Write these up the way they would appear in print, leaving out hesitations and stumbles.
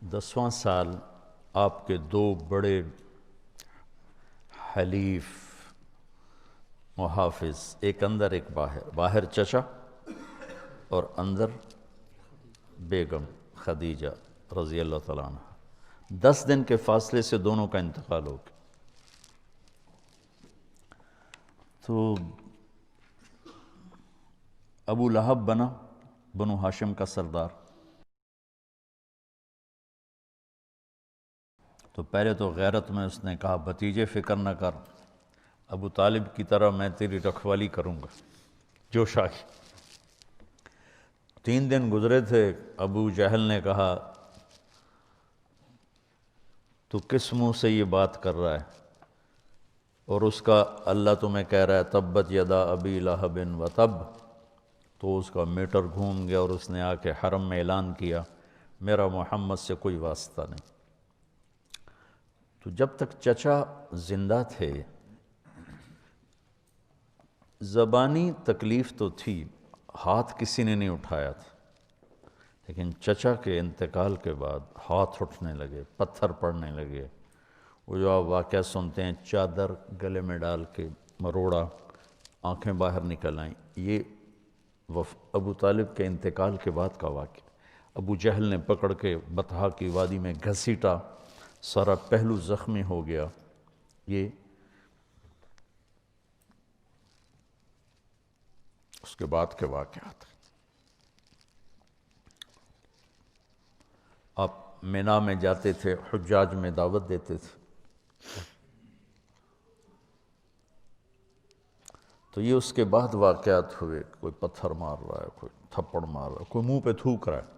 10واں سال آپ کے دو بڑے حلیف محافظ، ایک اندر ایک باہر، باہر چچا اور اندر بیگم خدیجہ رضی اللہ تعالیٰ عنہ، 10 دن کے فاصلے سے دونوں کا انتقال ہو گیا۔ تو ابو لہب بنا بنو ہاشم کا سردار۔ تو پہلے تو غیرت میں اس نے کہا بھتیجے فکر نہ کر، ابو طالب کی طرح میں تیری رکھوالی کروں گا، جوش آ گئی۔ 3 دن گزرے تھے، ابو جہل نے کہا تو کس منہ سے یہ بات کر رہا ہے؟ اور اس کا اللہ تمہیں کہہ رہا ہے تبت یدا ابی لہب وتب۔ تو اس کا میٹر گھوم گیا اور اس نے آ کے حرم میں اعلان کیا میرا محمد سے کوئی واسطہ نہیں۔ تو جب تک چچا زندہ تھے زبانی تکلیف تو تھی، ہاتھ کسی نے نہیں اٹھایا تھا، لیکن چچا کے انتقال کے بعد ہاتھ اٹھنے لگے، پتھر پڑنے لگے۔ وہ جو آپ واقعہ سنتے ہیں چادر گلے میں ڈال کے مروڑا، آنکھیں باہر نکل آئیں، یہ ابو طالب کے انتقال کے بعد کا واقعہ۔ ابو جہل نے پکڑ کے بطحا کی وادی میں گھسیٹا، سارا پہلو زخمی ہو گیا۔ یہ اس کے بعد کے واقعات۔ آپ مینا میں جاتے تھے، حجاج میں دعوت دیتے تھے، تو یہ اس کے بعد واقعات ہوئے، کوئی پتھر مار رہا ہے، کوئی تھپڑ مار رہا ہے، کوئی منہ پہ تھوک رہا ہے۔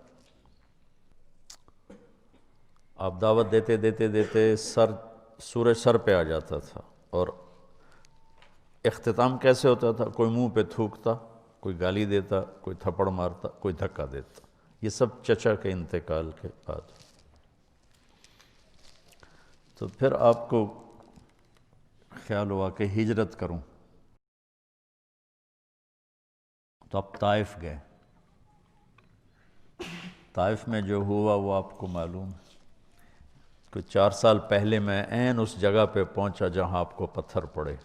آپ دعوت دیتے دیتے دیتے سورج سر پہ آ جاتا تھا، اور اختتام کیسے ہوتا تھا؟ کوئی منہ پہ تھوکتا، کوئی گالی دیتا، کوئی تھپڑ مارتا، کوئی دھکا دیتا۔ یہ سب چچا کے انتقال کے بعد۔ تو پھر آپ کو خیال ہوا کہ ہجرت کروں، تو آپ طائف گئے۔ طائف میں جو ہوا وہ آپ کو معلوم ہے۔ کوئی 4 سال پہلے میں عین اس جگہ پہ پہنچا جہاں آپ کو پتھر پڑے۔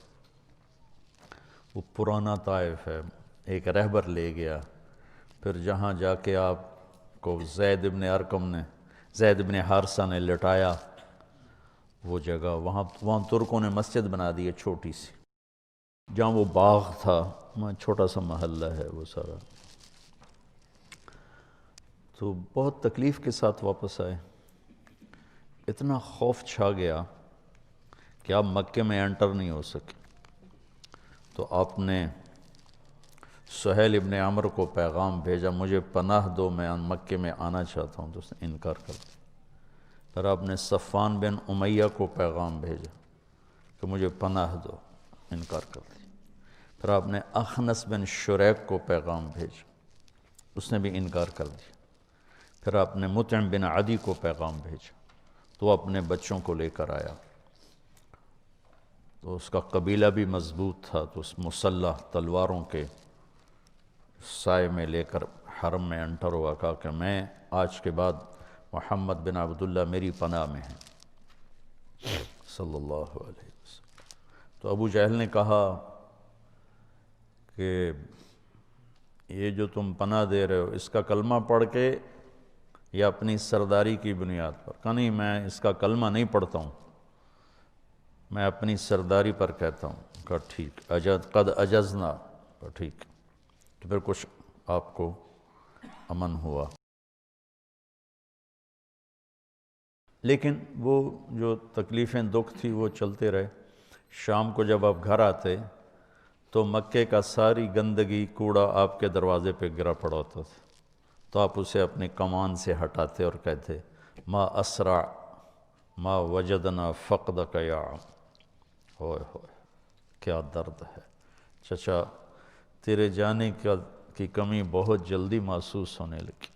وہ پرانا طائف ہے، ایک رہبر لے گیا، پھر جہاں جا کے آپ کو زید بن ارقم نے، زید بن حارثہ نے لٹایا، وہ جگہ وہاں ترکوں نے مسجد بنا دی ہے چھوٹی سی، جہاں وہ باغ تھا وہاں چھوٹا سا محلہ ہے وہ سارا۔ تو بہت تکلیف کے ساتھ واپس آئے، اتنا خوف چھا گیا کہ آپ مکے میں انٹر نہیں ہو سکے۔ تو آپ نے سہیل ابن عمرو کو پیغام بھیجا مجھے پناہ دو، میں مکے میں آنا چاہتا ہوں، تو اس نے انکار کر دیا۔ پھر آپ نے صفوان بن امیہ کو پیغام بھیجا کہ مجھے پناہ دو، انکار کر دیا۔ پھر آپ نے اخنس بن شریک کو پیغام بھیجا، اس نے بھی انکار کر دیا۔ پھر آپ نے مطعم بن عدی کو پیغام بھیجا، تو وہ اپنے بچوں کو لے کر آیا۔ تو اس کا قبیلہ بھی مضبوط تھا، تو اس مسلح تلواروں کے سائے میں لے کر حرم میں انٹر ہوا، کہا کہ میں آج کے بعد محمد بن عبداللہ میری پناہ میں ہیں صلی اللہ علیہ وسلم۔ تو ابو جہل نے کہا کہ یہ جو تم پناہ دے رہے ہو اس کا کلمہ پڑھ کے یا اپنی سرداری کی بنیاد پر؟ کہا نہیں، میں اس کا کلمہ نہیں پڑھتا ہوں، میں اپنی سرداری پر کہتا ہوں۔ کہا ٹھیک، قد اجزنا، کہا ٹھیک۔ تو پھر کچھ آپ کو امن ہوا، لیکن وہ جو تکلیفیں دکھ تھی وہ چلتے رہے۔ شام کو جب آپ گھر آتے تو مکے کا ساری گندگی کوڑا آپ کے دروازے پہ گرا پڑا ہوتا تھا، تو آپ اسے اپنے کمان سے ہٹاتے اور کہتے ما اسرع ما وجدنا فقدک یا عم۔ ہوئے ہوئے کیا درد ہے چچا، تیرے جانے کی کمی بہت جلدی محسوس ہونے لگی۔